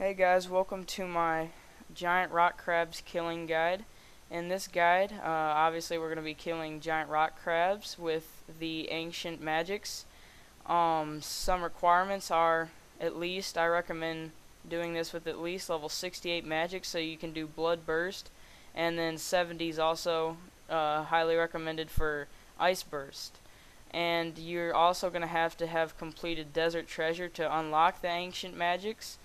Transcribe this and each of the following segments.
Hey guys, welcome to my giant rock crabs killing guide. In this guide, obviously we're going to be killing giant rock crabs with the ancient magics. Some requirements are I recommend doing this with at least level 68 magic so you can do blood burst, and then 70 is also highly recommended for ice burst. And you're also going to have completed desert treasure to unlock the ancient magics.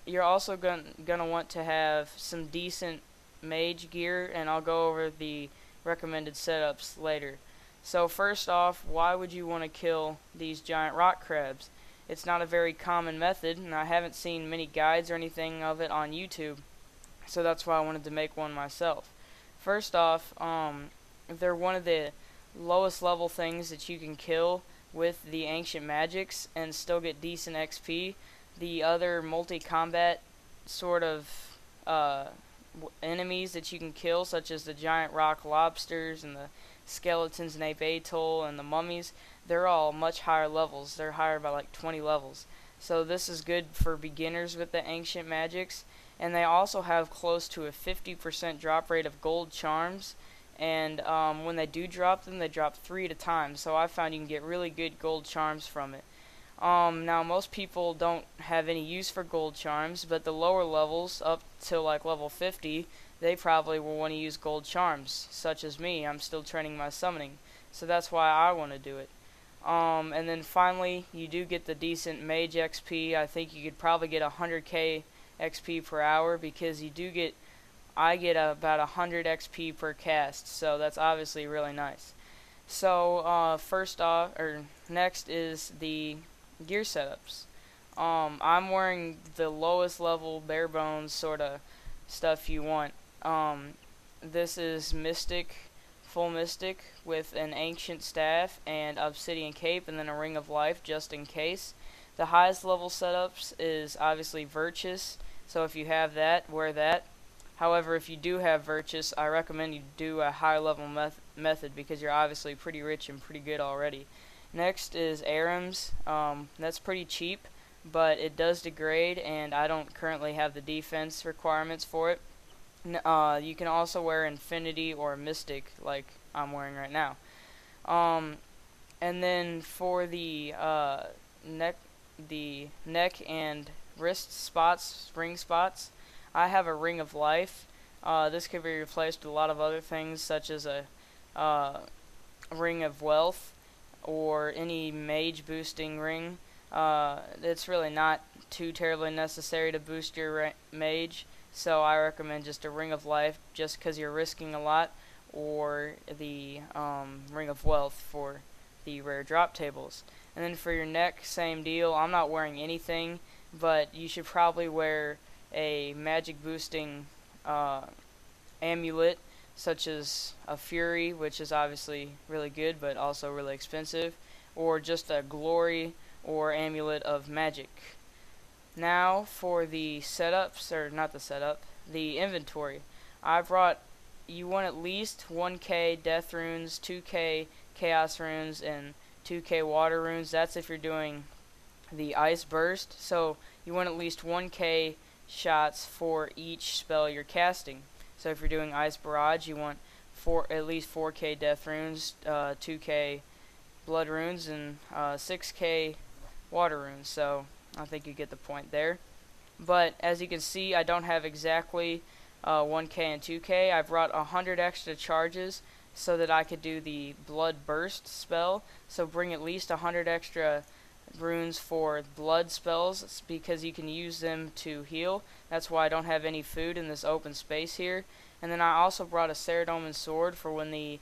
You're also gonna want to have some decent mage gear, and I'll go over the recommended setups later. So first off, why would you want to kill these giant rock crabs? It's not a very common method, and I haven't seen many guides or anything of it on YouTube, so that's why I wanted to make one myself. First off, they're one of the lowest level things that you can kill with the ancient magics and still get decent XP. The other multi-combat sort of enemies that you can kill, such as the giant rock lobsters and the skeletons and ape atoll and the mummies, they're all much higher levels. They're higher by like 20 levels. So this is good for beginners with the ancient magics. And they also have close to a 50% drop rate of gold charms. And when they do drop them, they drop 3 at a time. So I found you can get really good gold charms from it. Now most people don't have any use for gold charms, but the lower levels, up to like level 50, they probably will want to use gold charms, such as me. I'm still training my summoning, so that's why I want to do it. And then finally, you do get the decent mage XP. I think you could probably get 100k XP per hour, because I get about 100 XP per cast, so that's obviously really nice. So next is the gear setups. I'm wearing the lowest level bare bones sort of stuff you want. This is full mystic with an ancient staff and obsidian cape, and then a ring of life just in case. The highest level setups is obviously virtus, so if you have that, wear that. However, if you do have virtus, I recommend you do a high level method, because you're obviously pretty rich and pretty good already. Next is Arams. That's pretty cheap, but it does degrade, and I don't currently have the defense requirements for it. You can also wear Infinity or Mystic, like I'm wearing right now. And then for the neck and wrist spots, ring spots, I have a Ring of Life. This could be replaced with a lot of other things, such as a Ring of Wealth, or any mage boosting ring. It's really not too terribly necessary to boost your mage, so I recommend just a Ring of Life, just because you're risking a lot, or the Ring of Wealth for the rare drop tables. And then for your neck, same deal. I'm not wearing anything, but you should probably wear a magic boosting amulet, such as a Fury, which is obviously really good but also really expensive, or just a Glory or Amulet of Magic. Now for the setups, or not the setup, the inventory. You want at least 1k death runes, 2k chaos runes, and 2k water runes. That's if you're doing the ice burst, so you want at least 1k shots for each spell you're casting. So if you're doing Ice Barrage, you want at least 4k death runes, 2k blood runes, and 6k water runes. So I think you get the point there. But as you can see, I don't have exactly 1k and 2k. I brought 100 extra charges so that I could do the blood burst spell. So bring at least 100 extra runes for blood spells, because you can use them to heal. That's why I don't have any food in this open space here. And then I also brought a Ceradoman sword for when the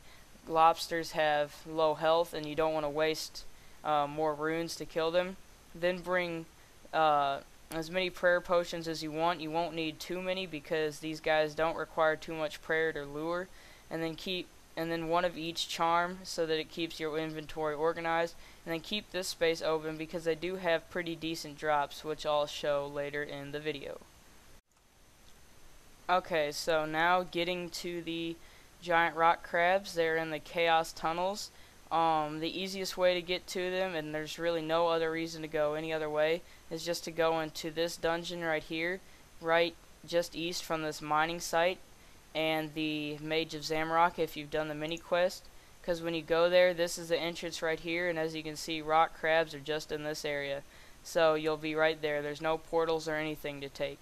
lobsters have low health and you don't want to waste more runes to kill them. Then bring as many prayer potions as you want. You won't need too many, because these guys don't require too much prayer to lure. And then one of each charm, so that it keeps your inventory organized. And then keep this space open, because they do have pretty decent drops, which I'll show later in the video. Okay, so now getting to the giant rock crabs. They're in the chaos tunnels. The easiest way to get to them, and there's really no other reason to go any other way, is just to go into this dungeon right here, right just east from this mining site, and the Mage of Zamrock if you've done the mini quest. Because when you go there, this is the entrance right here, and as you can see, rock crabs are just in this area. So you'll be right there. There's no portals or anything to take.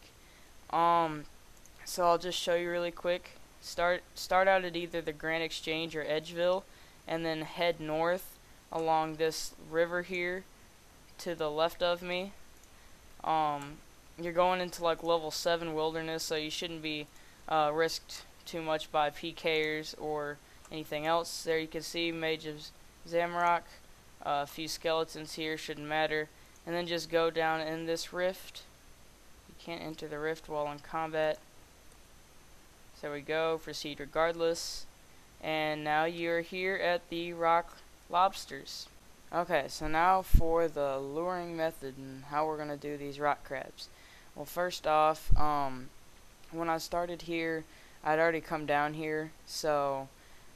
So I'll just show you really quick. Start out at either the Grand Exchange or Edgeville, and then head north along this river here to the left of me. You're going into like level 7 wilderness, so you shouldn't be risked too much by PKers or anything else. There you can see Mage of Zamrock, a few skeletons here, shouldn't matter. And then just go down in this rift. You can't enter the rift while in combat. So there we go, proceed regardless. And now you're here at the rock lobsters. Okay, so now for the luring method and how we're going to do these rock crabs. Well, first off, when I started here, I'd already come down here, so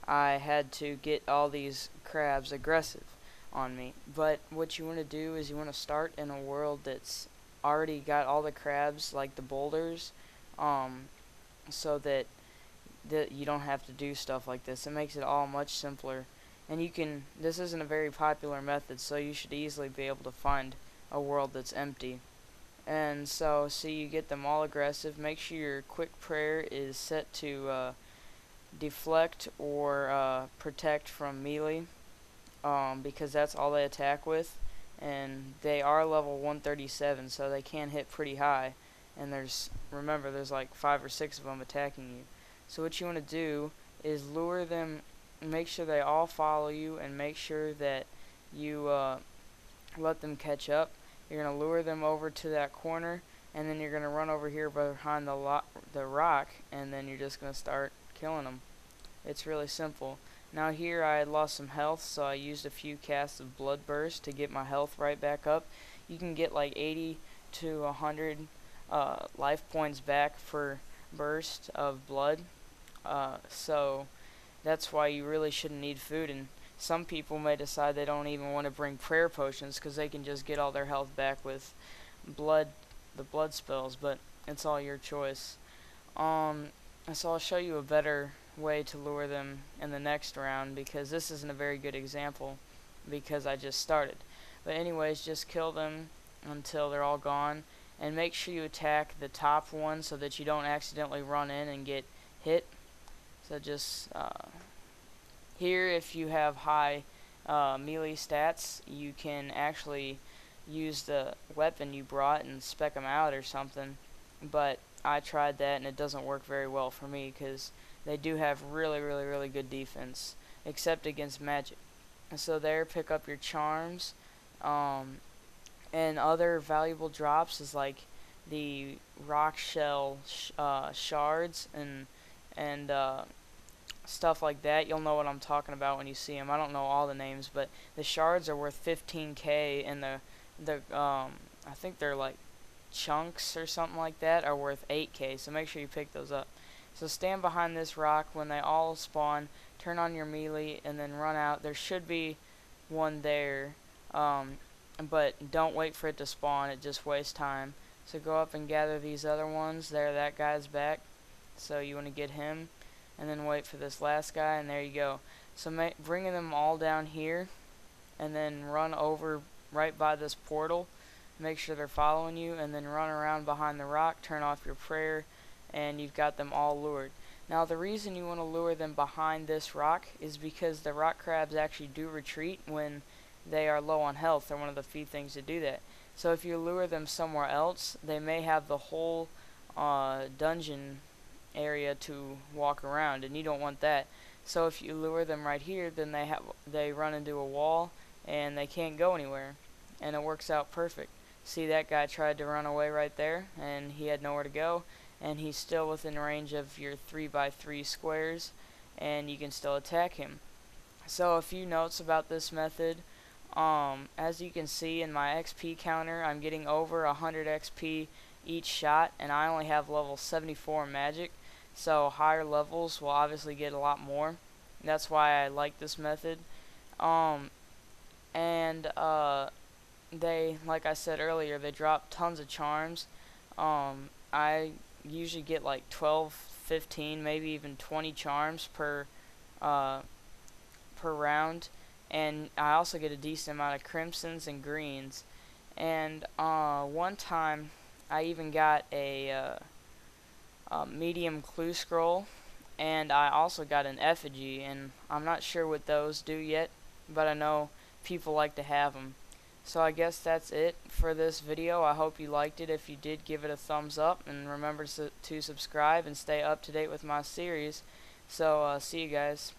I had to get all these crabs aggressive on me. But what you want to do is you want to start in a world that's already got all the crabs, like the boulders, so that you don't have to do stuff like this. It makes it all much simpler. And you can, this isn't a very popular method, so you should easily be able to find a world that's empty. And so you get them all aggressive. Make sure your quick prayer is set to deflect or protect from melee, because that's all they attack with. And they are level 137, so they can hit pretty high. And remember, there's like 5 or 6 of them attacking you. So what you want to do is lure them, make sure they all follow you, and make sure that you let them catch up. You're going to lure them over to that corner, and then you're going to run over here behind the rock, and then you're just going to start killing them. It's really simple. Now here I had lost some health, so I used a few casts of Blood Burst to get my health right back up. You can get like 80 to 100 life points back for burst of blood. So that's why you really shouldn't need food, and some people may decide they don't even want to bring prayer potions because they can just get all their health back with the blood spells, but it's all your choice. So I'll show you a better way to lure them in the next round, because this isn't a very good example because I just started. But anyways, just kill them until they're all gone, and make sure you attack the top one so that you don't accidentally run in and get hit. So just here, if you have high melee stats, you can actually use the weapon you brought and spec them out or something. But I tried that and it doesn't work very well for me because they do have really good defense, except against magic. And so there, pick up your charms. And other valuable drops is like the rock shell shards and stuff like that. You'll know what I'm talking about when you see them. I don't know all the names, but the shards are worth 15k, and the I think they're like chunks or something like that are worth 8k. So make sure you pick those up. So stand behind this rock when they all spawn. Turn on your melee and then run out. There should be one there, but don't wait for it to spawn. It just wastes time. So go up and gather these other ones. There, that guy's back. So you want to get him, and then wait for this last guy, and there you go. So bringing them all down here, and then run over right by this portal. Make sure they're following you, and then run around behind the rock, turn off your prayer, and you've got them all lured. Now the reason you want to lure them behind this rock is because the rock crabs actually do retreat when they are low on health. They're one of the few things to do that. So if you lure them somewhere else, they may have the whole dungeon area to walk around, and you don't want that. So if you lure them right here, then they run into a wall and they can't go anywhere, and it works out perfect. See, that guy tried to run away right there, and he had nowhere to go, and he's still within range of your 3x3 squares, and you can still attack him. So a few notes about this method. As you can see in my XP counter, I'm getting over 100 XP each shot, and I only have level 74 magic, so higher levels will obviously get a lot more. That's why I like this method. they, like I said earlier, they drop tons of charms. I usually get like 12, 15, maybe even 20 charms uh, per round, and I also get a decent amount of crimsons and greens. And one time, I even got a medium clue scroll, and I also got an effigy, and I'm not sure what those do yet, but I know people like to have them. So I guess that's it for this video. I hope you liked it. If you did, give it a thumbs up, and remember to subscribe and stay up to date with my series. So see you guys.